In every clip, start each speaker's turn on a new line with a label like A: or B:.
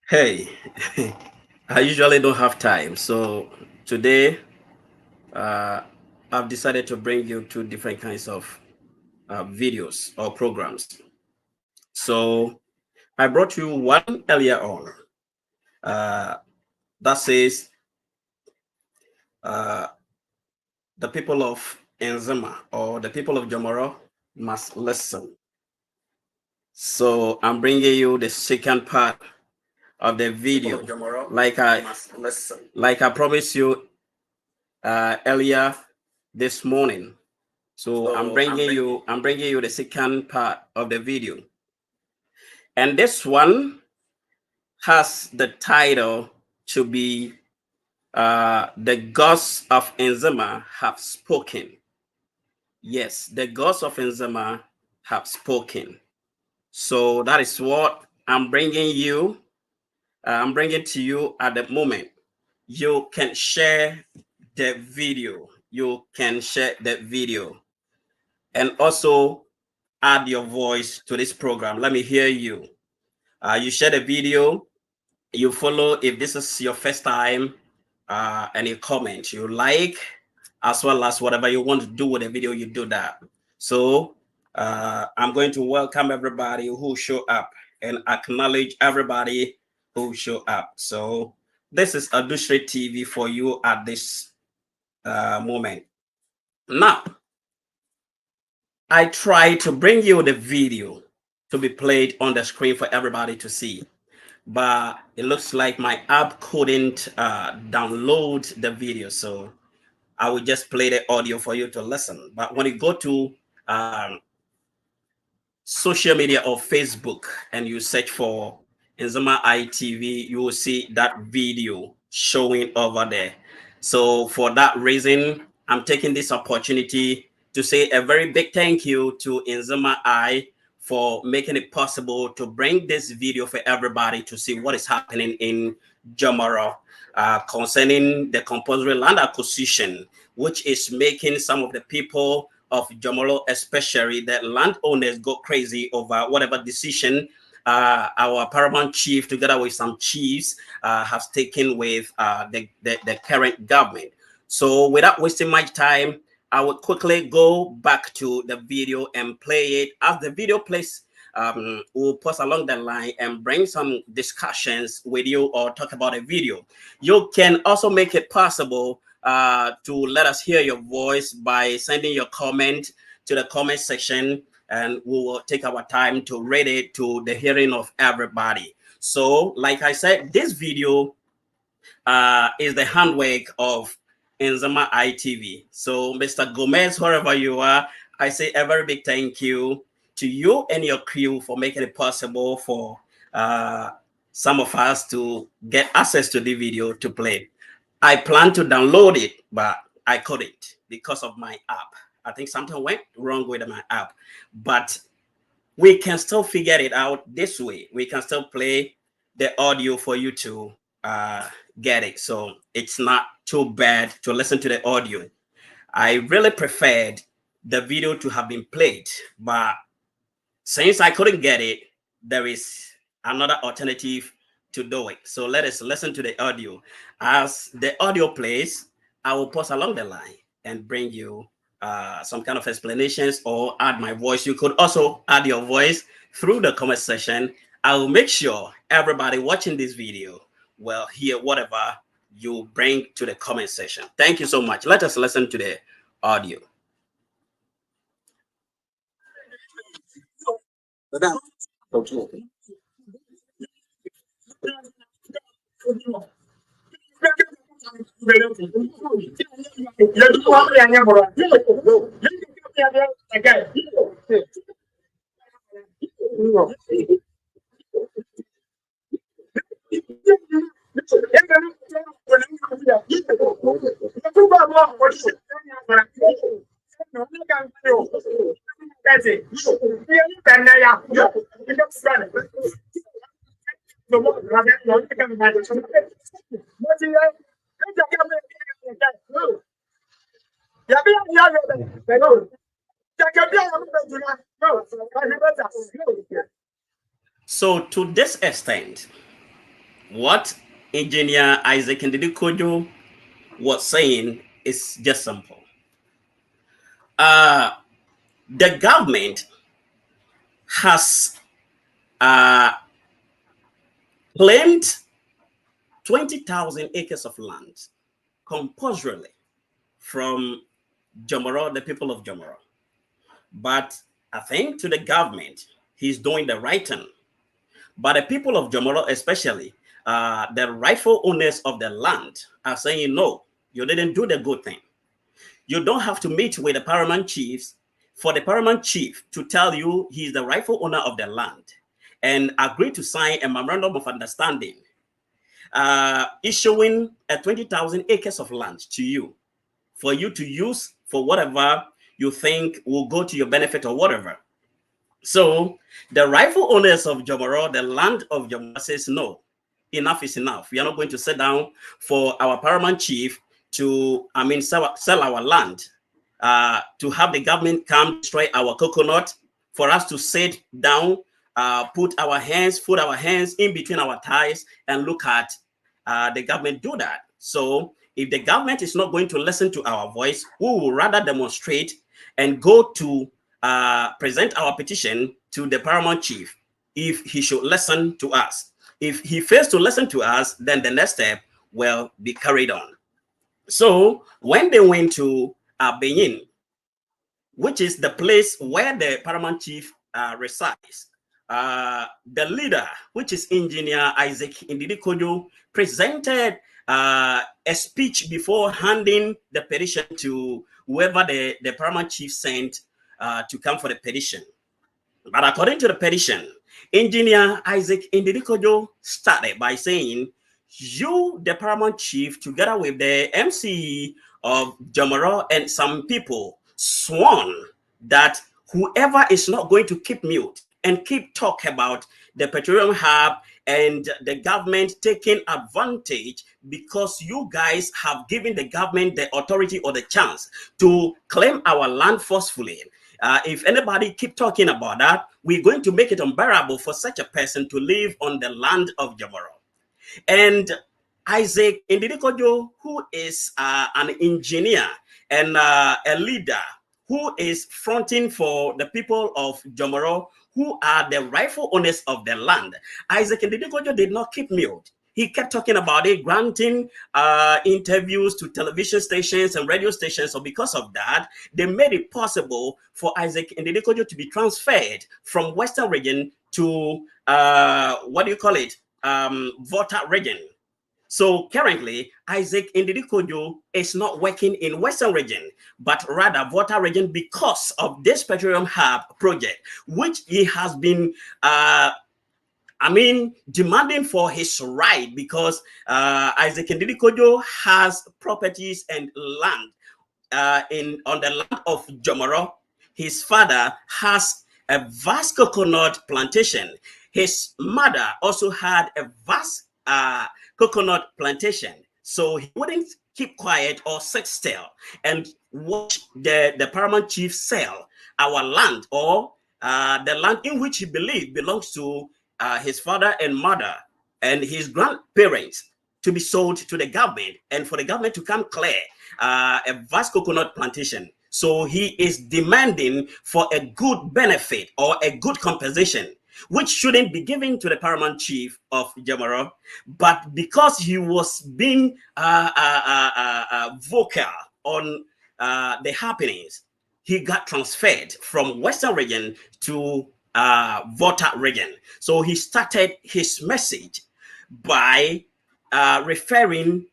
A: Hey, I usually don't have time, so today uh, I've decided to bring you two different kinds of videos or programs. So I brought you one earlier on uh, that says uh, the people of Enzima or the people of Jomoro must listen. So I'm bringing you the second part of the video, like I promised you earlier this morning. So I'm bringing you the second part of the video. And this one has the title to be The Gods of Enzima Have Spoken. Yes, the gods of Enzima have spoken. So that is what I'm bringing you. I'm bringing to you at the moment. You can share the video. You can share the video and also add your voice to this program. Let me hear you. You share the video, you follow if this is your first time, and you comment, you like, as well as whatever you want to do with the video, you do that. So I'm going to welcome everybody who show up and acknowledge everybody who show up. So this is Adushre TV for you at this moment. Now, I try to bring you the video to be played on the screen for everybody to see, but it looks like my app couldn't download the video, so I will just play the audio for you to listen. But when you go to social media or Facebook and you search for Enzima ITV, you will see that video showing over there. So for that reason, I'm taking this opportunity to say a very big thank you to Enzima I for making it possible to bring this video for everybody to see what is happening in Jomoro concerning the compulsory land acquisition, which is making some of the people of Jomoro, especially the landowners, go crazy over whatever decision our paramount chief, together with some chiefs, has taken with the current government. So, without wasting much time, I will quickly go back to the video and play it. As the video plays, we'll pause along the line and bring some discussions with you or talk about a video. You can also make it possible to let us hear your voice by sending your comment to the comment section, and we will take our time to read it to the hearing of everybody. So, like I said, this video is the handwork of Enzima ITV. So, Mr. Gomez, wherever you are, I say a very big thank you to you and your crew for making it possible for some of us to get access to the video to play. I plan to download it, but I couldn't because of my app. I think something went wrong with my app, but we can still figure it out this way. We can still play the audio for you to get it. So it's not too bad to listen to the audio. I really preferred the video to have been played, but since I couldn't get it, there is another alternative to do it. So let us listen to the audio. As the audio plays, I will pause along the line and bring you some kind of explanations or add my voice. You could also add your voice through the comment section. I will make sure everybody watching this video will hear whatever you bring to the comment section. Thank you so much. Let us listen to the audio. So to this extent, What Engineer Isaac Ndede Kojo was saying is just simple. Uh, the government has uh, claimed 20,000 acres of land compulsorily from Jomoro, the people of Jomoro. But I think to the government, he's doing the right thing. But the people of Jomoro, especially the rightful owners of the land, are saying, no, you didn't do the good thing. You don't have to meet with the paramount chiefs for the paramount chief to tell you he's the rightful owner of the land and agree to sign a memorandum of understanding issuing 20,000 acres of land to you for you to use for whatever you think will go to your benefit or whatever. So the rightful owners of Jomoro, the land of Jomoro, says no, enough is enough. We are not going to sit down for our paramount chief to, sell our land, to have the government come destroy our coconut, for us to sit down, put our hands in between our thighs and look at the government do that. So if the government is not going to listen to our voice, we will rather demonstrate and go to present our petition to the paramount chief if he should listen to us. If he fails to listen to us, then the next step will be carried on. So when they went to Benin, which is the place where the paramount chief resides, the leader, which is Engineer Isaac Ndede Kojo, presented a speech before handing the petition to whoever the paramount chief sent to come for the petition. But according to the petition, Engineer Isaac Ndede Kojo started by saying, you, the paramount chief, together with the MCE of Jomoro and some people, sworn that whoever is not going to keep mute and keep talk about the petroleum hub and the government taking advantage because you guys have given the government the authority or the chance to claim our land forcefully. If anybody keep talking about that, we're going to make it unbearable for such a person to live on the land of Jomoro. And Isaac Ndede Kojo, who is an engineer and a leader who is fronting for the people of Jomoro, who are the rightful owners of the land, Isaac Ndede Kojo did not keep mute. He kept talking about it, granting interviews to television stations and radio stations. So because of that, they made it possible for Isaac Ndede Kojo to be transferred from Western region to, Volta region. So currently, Isaac Ndede Kojo is not working in Western region, but rather Volta region because of this petroleum hub project, which he has been demanding for his right, because Isaac Ndede Kojo has properties and land on the land of Jomoro. His father has a vast coconut plantation. His mother also had a vast coconut plantation. So he wouldn't keep quiet or sit still and watch the paramount chief sell our land, or the land in which he believed belongs to his father and mother and his grandparents, to be sold to the government and for the government to come clear a vast coconut plantation. So he is demanding for a good benefit or a good compensation, which shouldn't be given to the paramount chief of Jomoro. But because he was being vocal on the happenings, he got transferred from Western region to Volta region. So he started his message by referring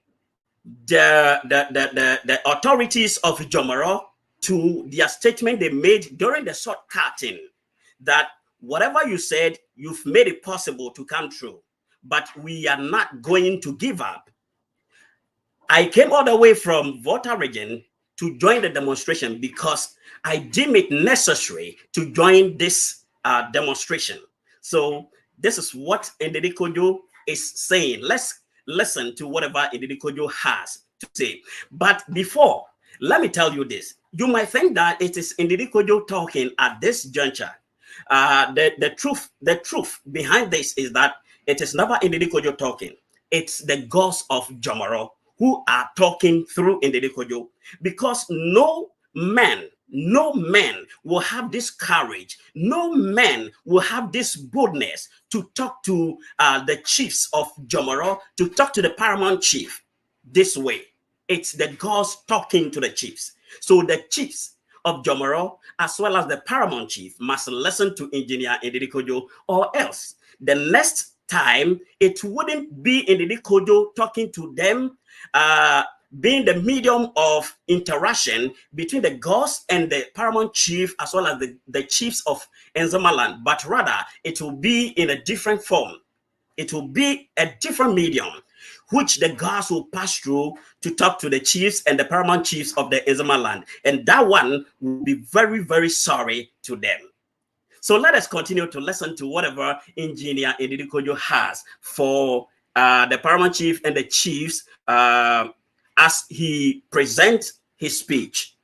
A: the authorities of Jomoro to their statement they made during the short cutting, that whatever you said, you've made it possible to come true, but we are not going to give up. I came all the way from Volta region to join the demonstration because I deem it necessary to join this demonstration. So this is what Ndede Kojo is saying. Let's listen to whatever Ndede Kojo has to say. But before, let me tell you this. You might think that it is Ndede Kojo talking at this juncture. The truth behind this is that it is never Ndede Kojo talking. It's the gods of Jomoro who are talking through Ndede Kojo, because no man will have this courage, no man will have this boldness to talk to the chiefs of Jomoro, to talk to the paramount chief this way. It's the gods talking to the chiefs. So the chiefs of Jomoro, as well as the paramount chief, must listen to Engineer Ndede Kojo, or else the next time it wouldn't be Ndede Kojo talking to them, being the medium of interaction between the gods and the paramount chief, as well as the chiefs of Nzemaland, but rather it will be in a different form. It will be a different medium, which the gods will pass through to talk to the chiefs and the paramount chiefs of the Nzemaland. And that one will be very, very sorry to them. So let us continue to listen to whatever Engineer Ndede Kojo has for the paramount chief and the chiefs as he presents his speech.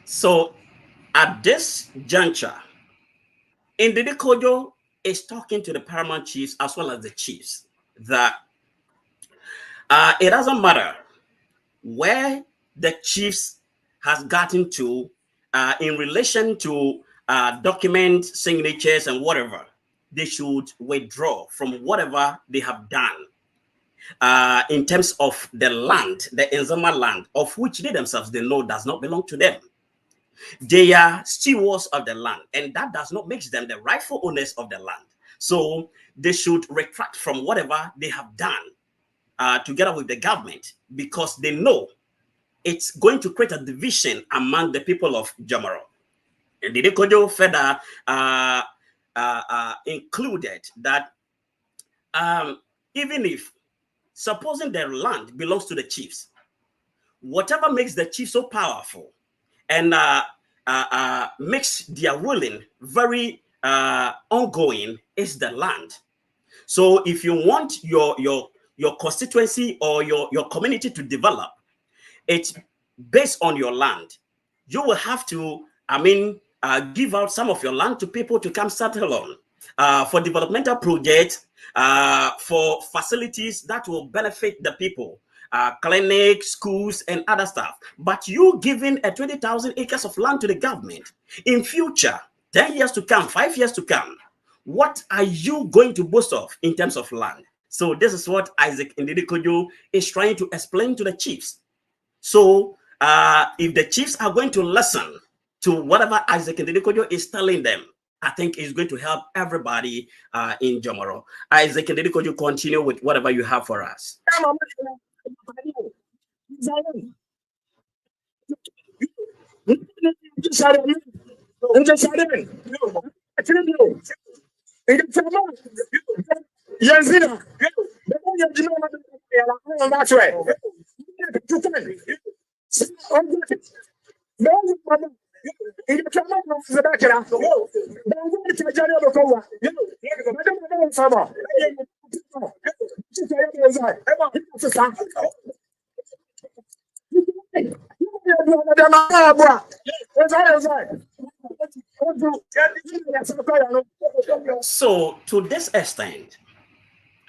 A: So at this juncture, Ndede Kojo is talking to the paramount chiefs as well as the chiefs that it doesn't matter where the chiefs has gotten to in relation to document signatures and whatever. They should withdraw from whatever they have done in terms of the land, the Nzema land, of which they themselves they know does not belong to them. They are stewards of the land, and that does not make them the rightful owners of the land. So they should retract from whatever they have done together with the government, because they know it's going to create a division among the people of Jomoro. And Ndede Kojo further included that even if supposing their land belongs to the chiefs, whatever makes the chiefs so powerful and makes their ruling very ongoing is the land. So if you want your constituency or your community to develop, it's based on your land. You will have to, give out some of your land to people to come settle on for developmental projects, for facilities that will benefit the people, clinics, schools, and other stuff. But you giving a 20,000 acres of land to the government in future, 10 years to come, 5 years to come, what are you going to boast of in terms of land? So this is what Isaac Ndede Kojo is trying to explain to the chiefs. So if the chiefs are going to listen to whatever Isaac Ndede Kojo is telling them, I think it's going to help everybody in Jomoro. Isaac Ndede Kojo, continue with whatever you have for us. So to this extent,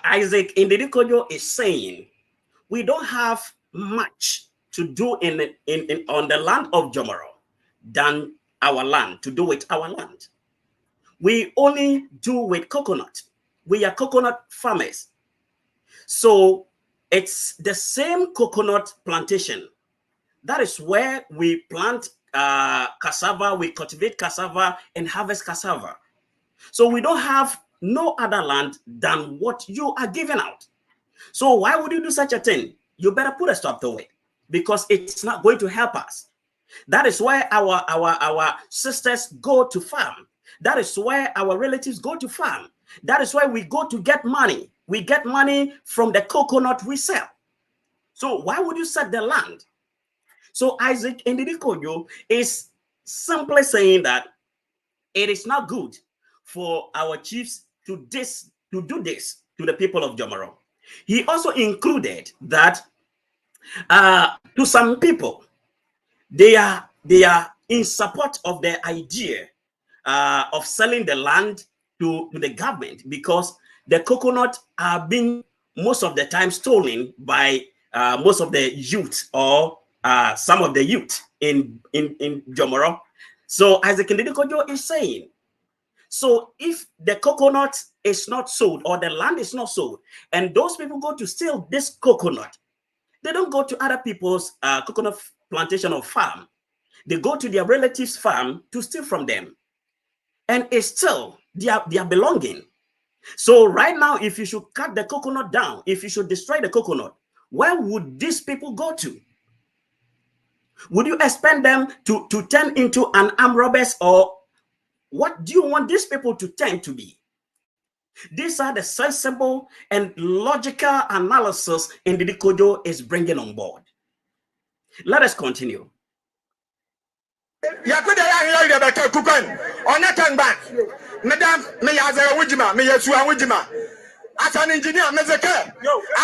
A: Isaac Ndede Kojo is saying we don't have much to do in on the land of Jomoro than our land, to do with our land. we only do with coconut. We are coconut farmers. So it's the same coconut plantation. That is where we plant cassava, we cultivate cassava and harvest cassava. So we don't have no other land than what you are giving out. So why would you do such a thing? You better put a stop to it, because it's not going to help us. That is why our sisters go to farm. That is why our relatives go to farm. That is why we go to get money. We get money from the coconut we sell. So why would you set the land? So Isaac Ndede Kojo is simply saying that it is not good for our chiefs to do this to the people of Jomoro. He also included that to some people, they are in support of the idea of selling the land to the government, because the coconut are being most of the time stolen by most of the youth, or some of the youth in Jomoro. So Isaac Ndede Kojo is saying, so if the coconut is not sold, or the land is not sold, and those people go to steal this coconut, they don't go to other people's coconut plantation or farm. They go to their relatives' farm to steal from them. And it's still their belonging. So right now, if you should cut the coconut down, if you should destroy the coconut, where would these people go to? Would you expect them to turn into an armed robbers, or what do you want these people to turn to be? These are the sensible and logical analysis Ndede Kojo is bringing on board. Let us continue.
B: Yakuda ya ya beka kukan ona tangban madam me ya zara wujima me yesu wujima as an engineer me zeke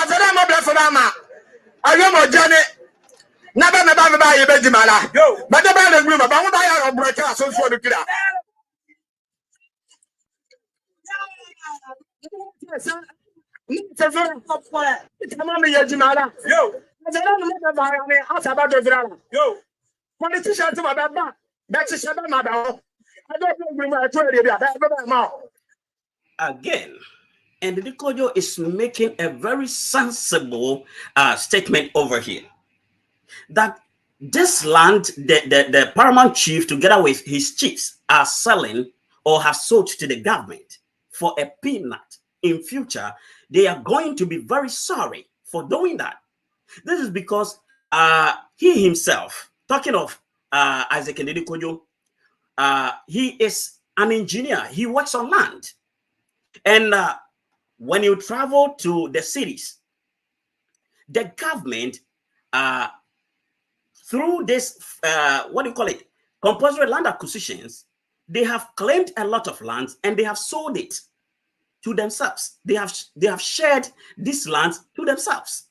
B: azara ma bla for ma ayomo jane na ba me ba ye bejima la ba de ba le gbe ba won ba ya obreka so so do kira ni se so ko tama me yejima la azara no me ba ya me asaba do dira la politicians to my back.
A: Again, Ndede Kojo is making a very sensible statement over here, that this land, the paramount chief together with his chiefs are selling or have sold to the government for a peanut. In future, they are going to be very sorry for doing that. This is because he himself, talking of Isaac Ndede Kojo, he is an engineer. He works on land. And when you travel to the cities, the government, through this, what do you call it, compulsory land acquisitions, they have claimed a lot of lands and they have sold it to themselves. They have shared this land to themselves.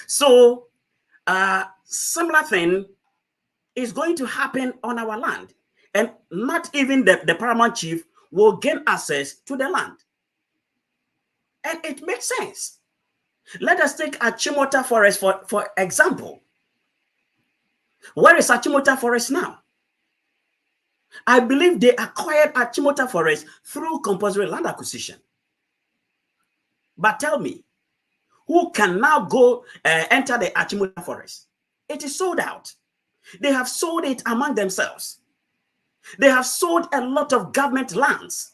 A: So similar thing is going to happen on our land, and not even the paramount chief will gain access to the land. And it makes sense. Let us take Achimota Forest for example. Where is Achimota Forest now? I believe they acquired Achimota Forest through compulsory land acquisition. But tell me, who can now go enter the Achimota Forest? It is sold out. They have sold it among themselves. They have sold a lot of government lands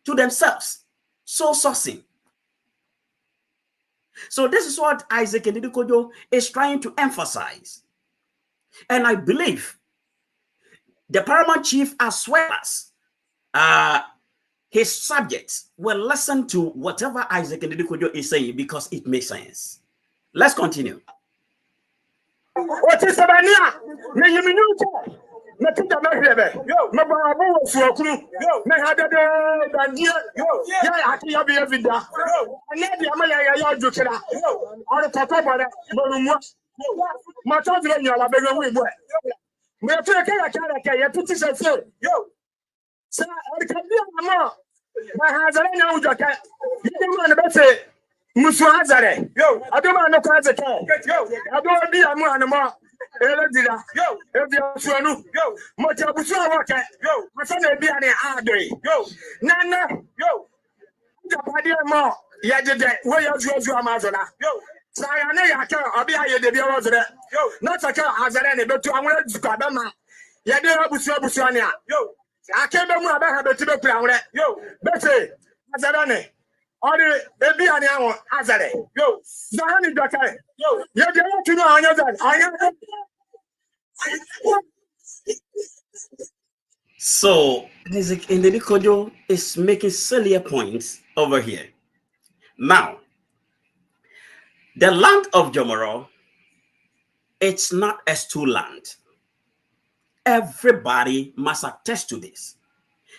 A: to themselves, sole sourcing. So this is what Isaac Ndede Kojo is trying to emphasize. And I believe the paramount chief, as well as his subjects, will listen to whatever Isaac Ndede Kojo is saying, because it makes sense. Let's continue.
B: What is Sabania? May you know? Natinda mahebe mababo fuokuru me hadade bandia ya akiya be vida anedi amaya ya jukira oro kokobore borumu matodre nyala be we bo me feke ya kara ya tuti se sa arkadia mama ma hazare nya ujoka yimu na bese musu hazare adoma no kwa zeke ado bi amu anama Eladida, yo, if you're Suanu, yo, Motabusua, yo, my son will be an Ade, yo, Nana, yo, Japadia more, Yadid, where you're Amazona, yo, Sayane, I'll be here, the Bureau, yo, not a car as any, but to our Kabama, Yadira Busuania, yo, I can't remember about the Tibet Crown, yo, Betty, Azarane. Ori ebi ani awon azare yo zahani dokai yo ye de want to know anya that
A: So Isaac Ndede Kojo is making salient points over here. Now, the land of Jomoro, it's not S2 land. Everybody must attest to this.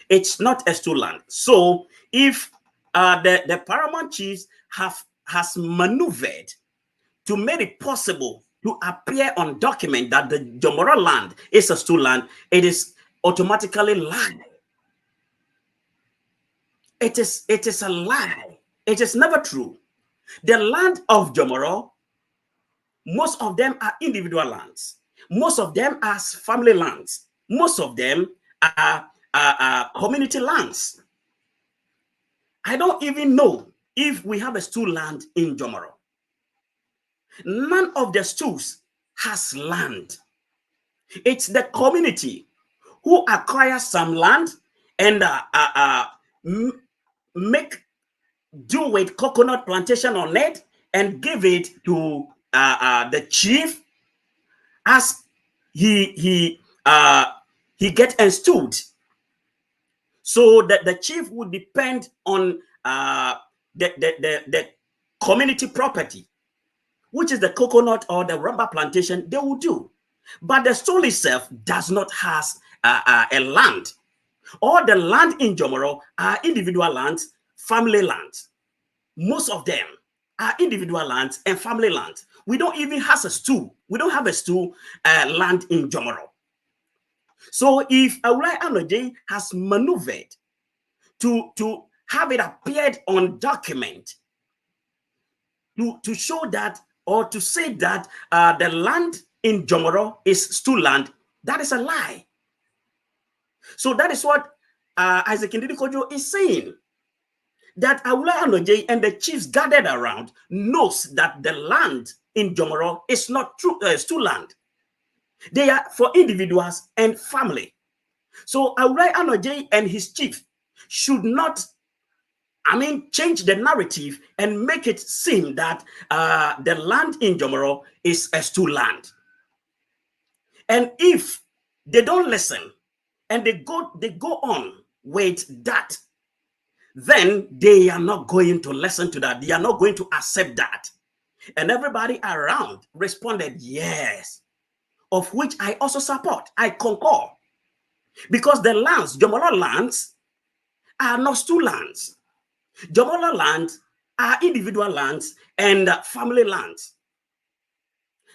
A: It's not S2 land. So if the paramount chiefs has maneuvered to make it possible to appear on document that the Jomoro land is S2 land, it is automatically lie. It is a lie. It is never true. The land of Jomoro, most of them are individual lands. Most of them are family lands. Most of them are community lands. I don't even know if we have a stool land in Jomoro. None of the stools has land. It's the community who acquires some land and make do with coconut plantation on it and give it to the chief as he get installed, so that the chief would depend on the community property, which is the coconut or the rubber plantation they will do. But the stool itself does not have a land. All the land in Jomoro are individual lands, family lands. Most of them are individual lands and family lands. We don't even have a stool. We don't have a stool land in Jomoro. So if Awulai Anoje has maneuvered to have it appeared on document to show that or to say that the land in Jomoro is stool land, that is a lie. So that is what Isaac Ndede Kojo is saying. That Awulai Anoje and the chiefs gathered around knows that the land in Jomoro is not true stool land. They are for individuals and family. So Awulai Anoje and his chief should not, change the narrative and make it seem that the land in Jomoro is a stool land. And if they don't listen and they go on with that, then they are not going to listen to that. They are not going to accept that. And everybody around responded, yes, of which I also support. I concur. Because the lands, Jomoro lands, are not stool lands. Jomoro lands are individual lands and family lands.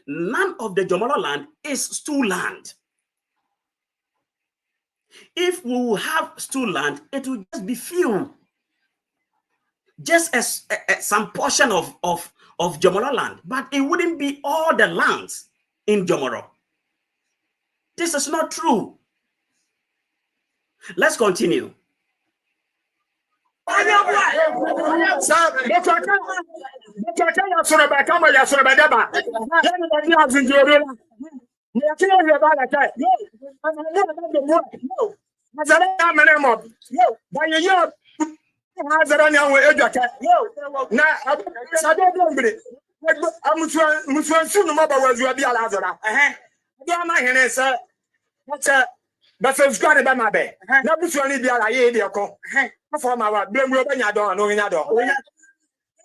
A: None of the Jomoro land is stool land. If we will have stool land, it will just be few. Just as some portion of Jomoro land, but it wouldn't be all the lands in Jomoro. This is not true. Let's continue.
B: But it's got about my bed. Now, this one is the idea. They call for my blame. We're going to do no in your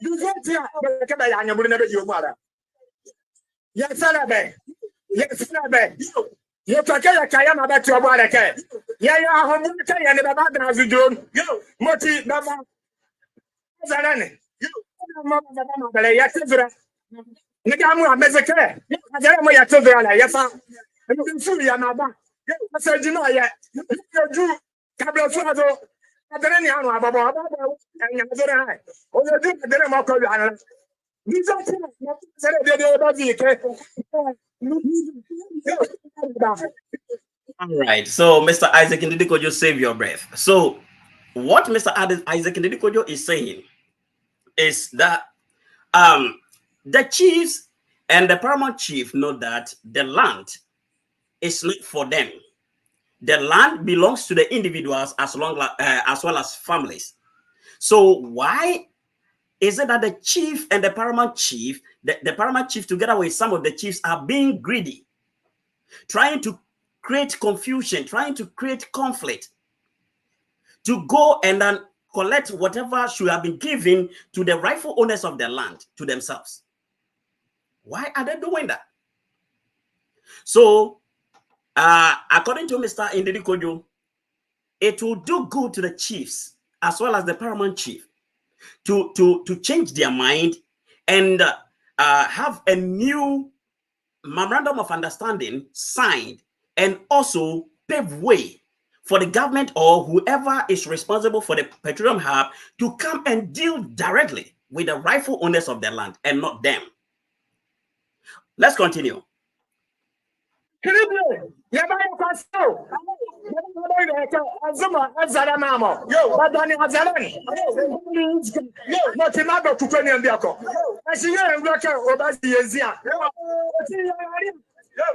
B: you don't see a you never your mother. Yes, sir, yes, sir, you take a Kayama back to your brother. Yeah, I'm going to tell you about the house you do. You, Moti, Baba, Zarani. You, yes, Nagamu, Mexican. I don't know your children. Yes, I'm fully on my back. I said, you know, yeah, you do Cablo Suazo. I don't know about and you're high. Oh, you do the Democrat. These are things that they
A: All right. So, Mr. Isaac Ndede Kojo, save your breath. So, what Mr. Isaac Ndede Kojo is saying is that the chiefs and the paramount chief know that the land is not for them. The land belongs to the individuals as well as families. So why is it that the chief and the paramount chief, the paramount chief together with some of the chiefs are being greedy, trying to create confusion, trying to create conflict, to go and then collect whatever should have been given to the rightful owners of the land to themselves? Why are they doing that? So, according to Mr. Ndede Kojo, it will do good to the chiefs as well as the paramount chief to change their mind and have a new memorandum of understanding signed and also pave way for the government or whoever is responsible for the petroleum hub to come and deal directly with the rightful owners of the land and not them. Let's continue.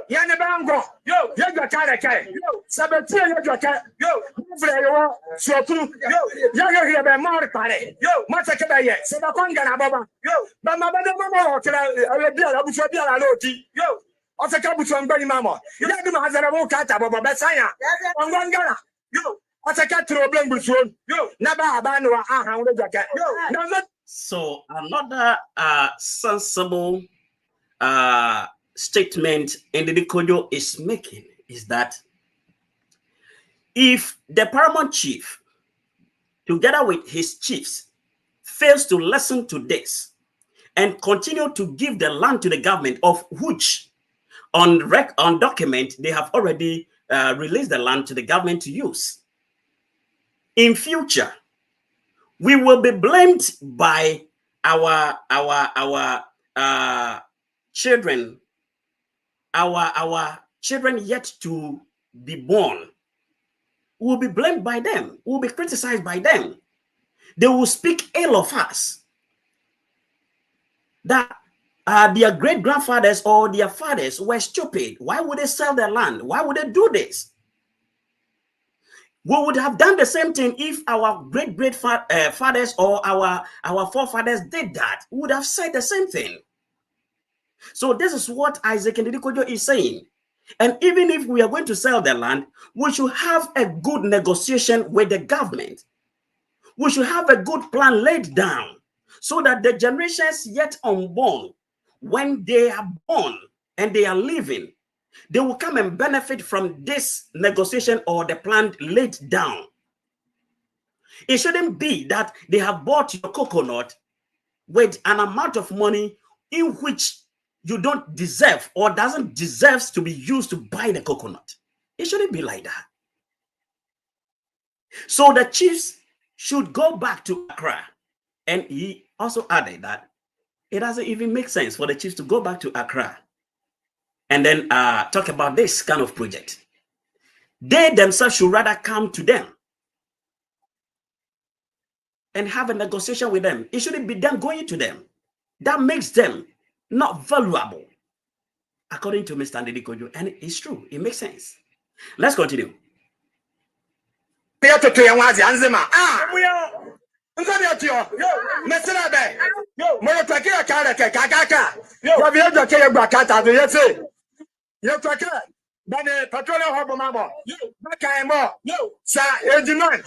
B: Yani bango yo yega kare kai sabati yega kai yo mfre yo sotru yo yega be mar pare yo mata ke be ye se ba kwanga na baba yo ba ma ba do mo kira awe bia la buso bia la loti yo o se ka buso ngba ni mama yo ya di ma hazara mo ka ta baba be sanya ngwa ngara yo o se ka problem buso yo na ba ba no aha wo jaka yo na.
A: So another sensible statement Ndede Kojo is making is that if the paramount chief, together with his chiefs, fails to listen to this and continue to give the land to the government, of which on document they have already released the land to the government to use, in future we will be blamed by our children, our children yet to be born. Will be blamed by them, will be criticized by them. They will speak ill of us, that their great grandfathers or their fathers were stupid. Why would they sell their land? Why would they do this? We would have done the same thing if our great fathers or our forefathers did that. We would have said the same thing. So this is what Isaac Ndede Kojo is saying. And even if we are going to sell the land, we should have a good negotiation with the government. We should have a good plan laid down so that the generations yet unborn, when they are born and they are living, they will come and benefit from this negotiation or the plan laid down. It shouldn't be that they have bought your coconut with an amount of money in which you don't deserve or doesn't deserve to be used to buy the coconut. It shouldn't be like that. So the chiefs should go back to Accra. And he also added that it doesn't even make sense for the chiefs to go back to Accra and then talk about this kind of project. They themselves should rather come to them and have a negotiation with them. It shouldn't be them going to them. That makes them not valuable, according to Mr. Ndede Kojo. And it's true. It makes sense. Let's continue.
B: Bane petroleum hub mamo baka mo sa engineer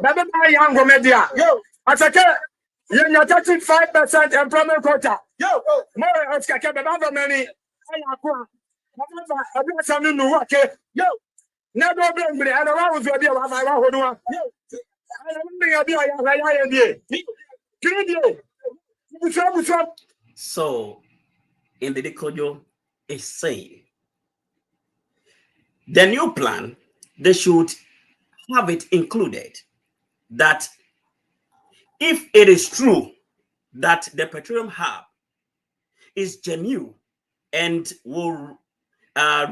B: baba ba yango media atake yenya 35% employment quota mo atake baba ba mani ayako baba abi asanu nu wake na do blembre ana wa wo bi wa fa wa hono wa ana mbi bi ya die kiri
A: So Ndede Kojo is saying the new plan, they should have it included that if it is true that the petroleum hub is genuine and will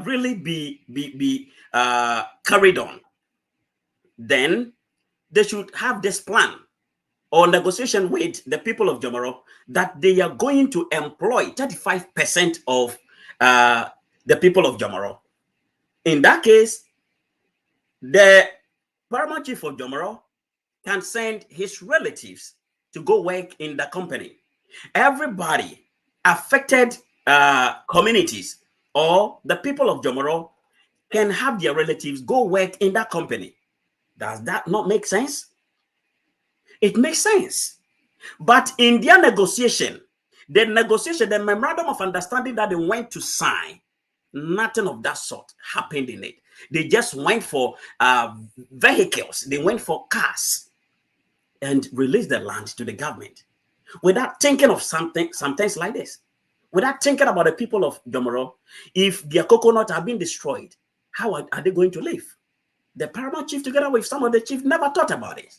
A: really be carried on, then they should have this plan or negotiation with the people of Jomoro that they are going to employ 35% of the people of Jomoro. In that case, the paramount chief of Jomoro can send his relatives to go work in the company. Everybody affected communities or the people of Jomoro can have their relatives go work in that company. Does that not make sense? It makes sense. But in their negotiation, the memorandum of understanding that they went to sign, nothing of that sort happened in it. They just went for vehicles, they went for cars and released the land to the government without thinking of some things like this, without thinking about the people of Jomoro. If their coconut have been destroyed, how are they going to live? The paramount chief, together with some of the chiefs, never thought about it.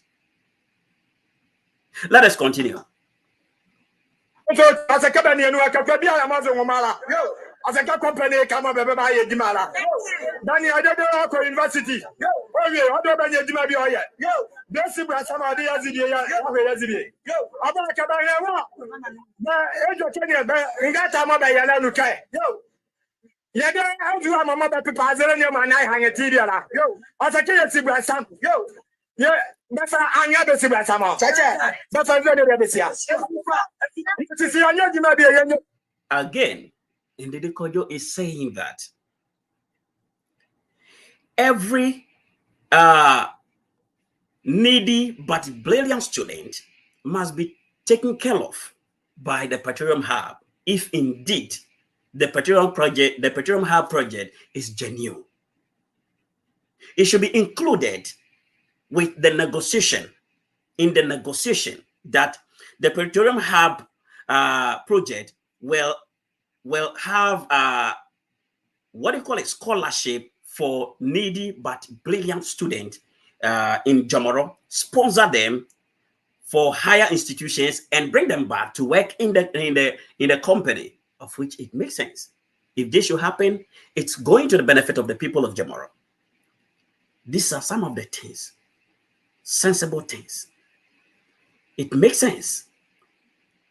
A: Let us continue.
B: So, as a company, I can be a Amazon Mala. As a company, come up by a Dimala. Danny, I don't know for university. Oh, yeah, I don't know Jimmy. Yo, this is some idea as it is. Yo, I'm not coming here. In that time, I'm a Yanuka. Yo, yeah, I do have a mother to pass it on your man. I hang a TV. Yo, as a kid, Sibra, yo, yeah. That's why I'm not the Sibra Sama. That's why I'm not the
A: Again, Ndede Kojo is saying that every needy but brilliant student must be taken care of by the Petroleum Hub if indeed the Petroleum Hub project is genuine. It should be included with the negotiation, in the negotiation, that the Petroleum Hub project will have what do you call it, scholarship for needy but brilliant students in Jomoro, sponsor them for higher institutions and bring them back to work in the company, of which it makes sense. If this should happen, it's going to the benefit of the people of Jomoro. These are some of the things, sensible things. It makes sense.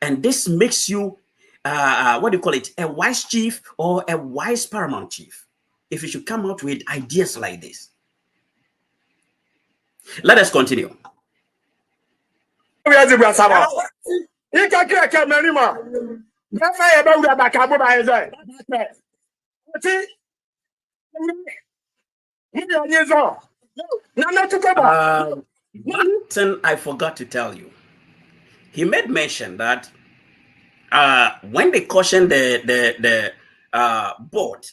A: And this makes you, what do you call it, a wise chief or a wise paramount chief, if you should come out with ideas like this. Let us continue. One thing I forgot to tell you. He made mention that when they cautioned the board,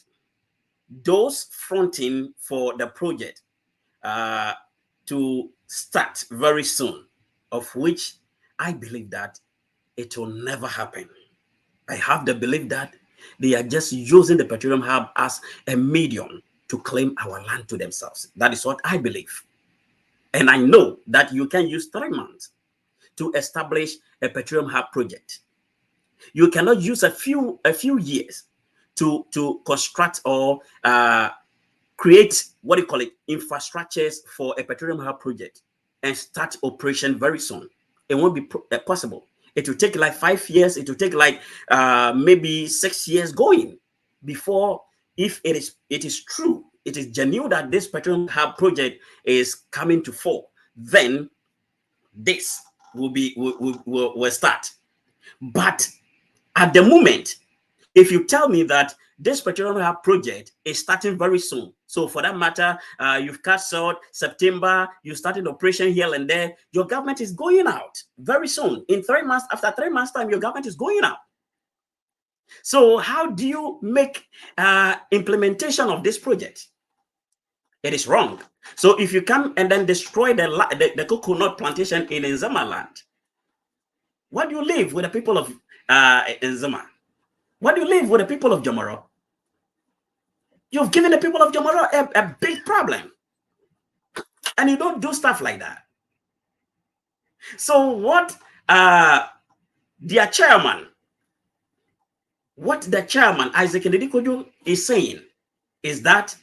A: those fronting for the project to start very soon, of which I believe that it will never happen. I have the belief that they are just using the Petroleum Hub as a medium to claim our land to themselves. That is what I believe. And I know that you can use 3 months to establish a Petroleum Hub project. You cannot use a few years to construct or create, what do you call it, infrastructures for a Petroleum Hub project and start operation very soon. It won't be possible. It will take like 5 years. It will take like maybe 6 years going before, if it is true, it is genuine that this Petroleum Hub project is coming to fall, then this will start. But at the moment, if you tell me that this Petroleum Hub project is starting very soon, so for that matter, you've cast out September, you started operation here and there, your government is going out very soon. In 3 months, after 3 months' time, your government is going out. So how do you make implementation of this project? It is wrong. So if you come and then destroy the coconut plantation in Nzema land, what do you leave with the people of Nzema? What do you leave with the people of Jomoro? You've given the people of Jomoro a big problem. And you don't do stuff like that. So what their chairman, what the chairman, Isaac Ndede Kojo, is saying, is that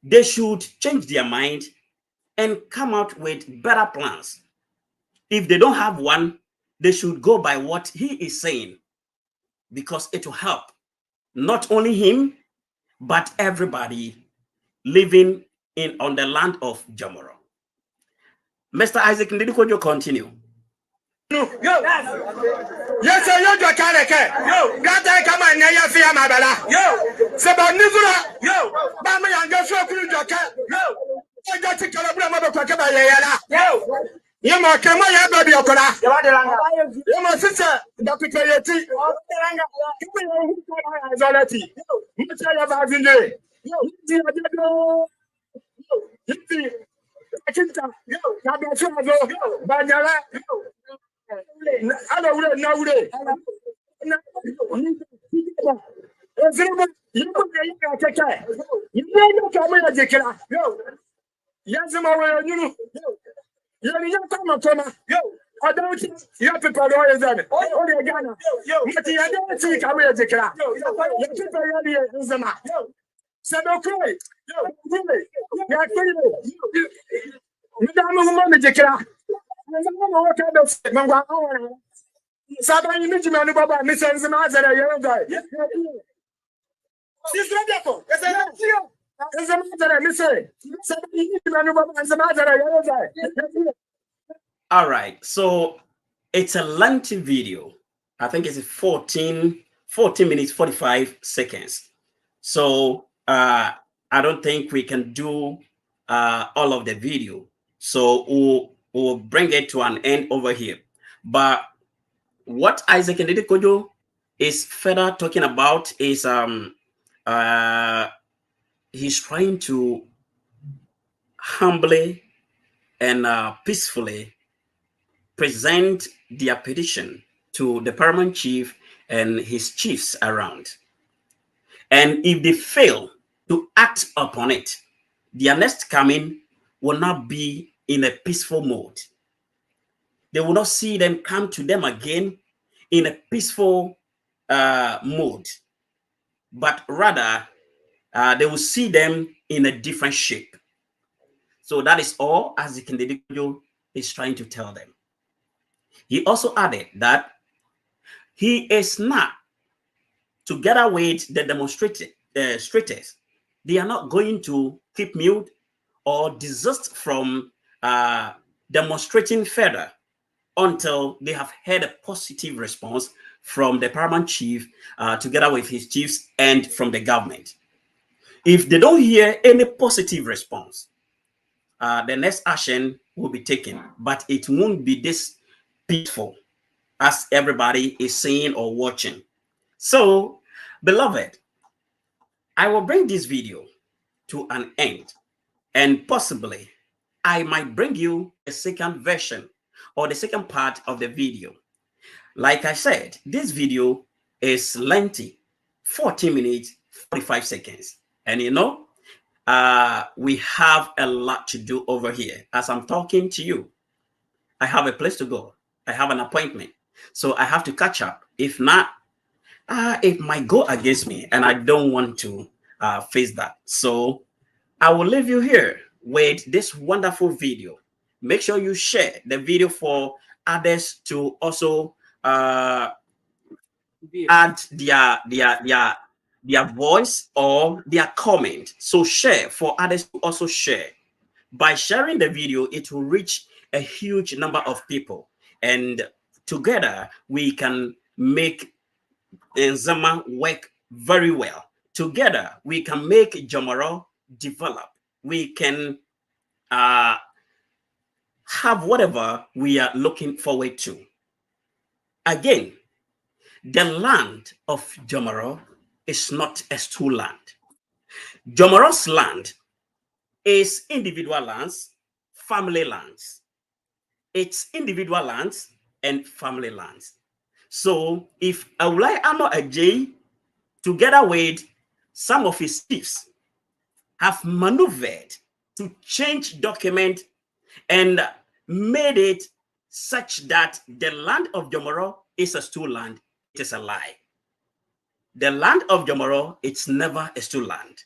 A: they should change their mind and come out with better plans. If they don't have one, they should go by what he is saying, because it will help not only him, but everybody living on the land of Jomoro. Mr. Isaac Ndede Kojo, continue.
B: Yes, sir, you do can't. Yo, got that come on, near fear, my bella. Yo, Sabanizura, yo, Bama and Joshua Kujoka, yo, I got to Calabra Mabaka, yo, you might come on, baby, Okora, you my sister, Dr. Kayati, Zolati, you tell about the day. Yo, Akinta, Banyala, Alawure, Nawure, you come in a jekla. Yazama, you come Toma. I don't think you have to call all done. Oh, you're Ghana. I don't see come in a jekla. You keep a ready in Zama. Sadokoi, Madame Woman Jekra. What kind of Saban Nijman Baba, Mrs. Mazara, you're right. She's wonderful. It's a matter, Mr.
A: All right, so it's a lengthy video. I think it's 14 minutes 45 seconds. So I don't think we can do all of the video. So we'll bring it to an end over here. But what Isaac Ndede Kojo is further talking about is he's trying to humbly and peacefully present their petition to the paramount chief and his chiefs around. And if they fail to act upon it, their next coming will not be in a peaceful mode. They will not see them come to them again in a peaceful mode, but rather they will see them in a different shape. So that is all Isaac Ndede Kojo is trying to tell them. He also added that he is not, together with the demonstrators, they are not going to keep mute or desist from demonstrating further until they have had a positive response from the paramount chief, together with his chiefs, and from the government. If they don't hear any positive response, the next action will be taken, but it won't be this peaceful as everybody is seeing or watching. So, beloved, I will bring this video to an end, and possibly I might bring you a second version or the second part of the video. Like I said, this video is lengthy, 14 minutes, 45 seconds. And you know, we have a lot to do over here. As I'm talking to you, I have a place to go. I have an appointment. So I have to catch up. If not, it might go against me, and I don't want to face that. So I will leave you here with this wonderful video. Make sure you share the video for others to also add their voice or their comment. So share for others to also share. By sharing the video, it will reach a huge number of people, and together we can make Nzama work very well. Together we can make Jomoro develop. We can have whatever we are looking forward to. Again, the land of Jomoro is not a stool land. Jomoro's land is individual lands, family lands. It's individual lands and family lands. So if Awulai Ano Ajay, together with some of his chiefs, have maneuvered to change document and made it such that the land of Jomoro is a stool land, it is a lie. The land of Jomoro, it's never a stool land.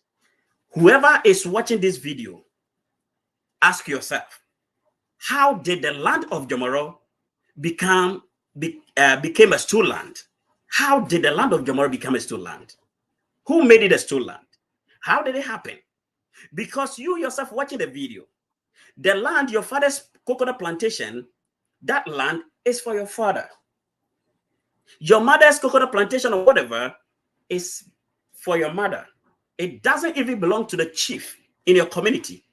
A: Whoever is watching this video, ask yourself, how did the land of Jomoro became a stool land? How did the land of Jomoro become a stool land? Who made it a stool land? How did it happen? Because you yourself watching the video, the land, your father's coconut plantation, that land is for your father. Your mother's coconut plantation or whatever is for your mother. It doesn't even belong to the chief in your community.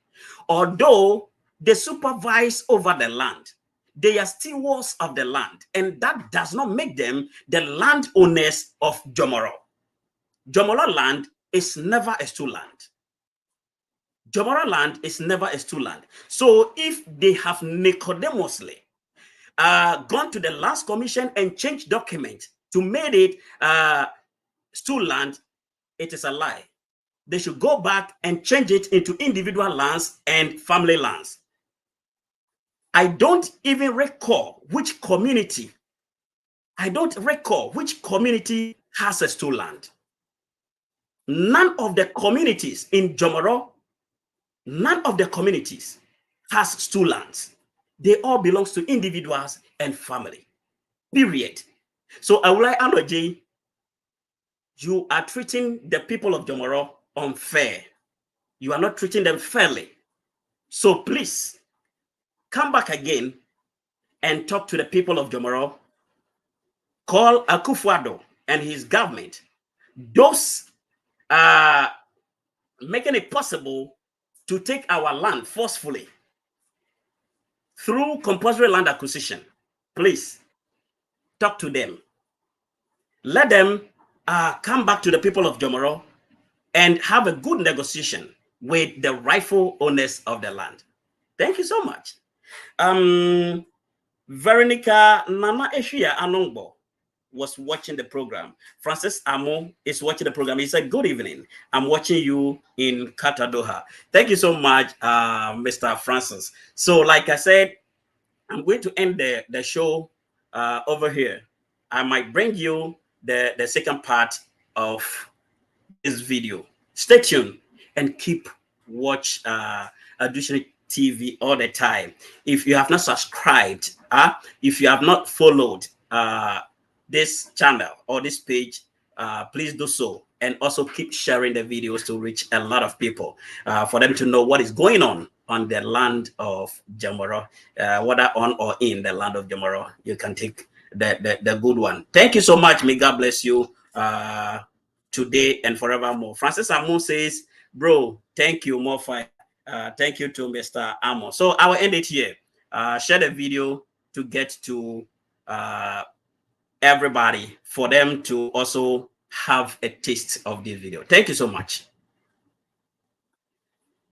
A: Although they supervise over the land, they are stewards of the land, and that does not make them the landowners of Jomoro. Jomoro land is never a stool land. Jomoro land is never a stool land. So if they have Nicodemously gone to the last commission and changed document to make it stool land, it is a lie. They should go back and change it into individual lands and family lands. I don't even recall which community. I don't recall which community has a stool land. None of the communities in Jomoro, none of the communities has stool lands. They all belongs to individuals and family. Period. So I would like Aloji, you are treating the people of Jomoro unfair. You are not treating them fairly. So please come back again and talk to the people of Jomoro. Call Akufo-Addo and his government. Those making it possible to take our land forcefully through compulsory land acquisition. Please talk to them. Let them come back to the people of Jomoro and have a good negotiation with the rightful owners of the land. Thank you so much. Veronica Nana Eshia Anongbo was watching the program. Francis Amo is watching the program. He said, good evening. I'm watching you in Qatar, Doha. Thank you so much, Mr. Francis. So like I said, I'm going to end the show over here. I might bring you the second part of this video. Stay tuned and keep watch Additional TV all the time. If you have not subscribed, if you have not followed this channel or this page, please do so. And also keep sharing the videos to reach a lot of people, for them to know what is going on the land of Jomoro, whether on or in the land of Jomoro. You can take the good one. Thank you so much. May God bless you today and forevermore. Francis Amo says, bro, thank you, more fire. Thank you to Mr. Amo. So I will end it here. Share the video to get to everybody, for them to also have a taste of this video. Thank you so much.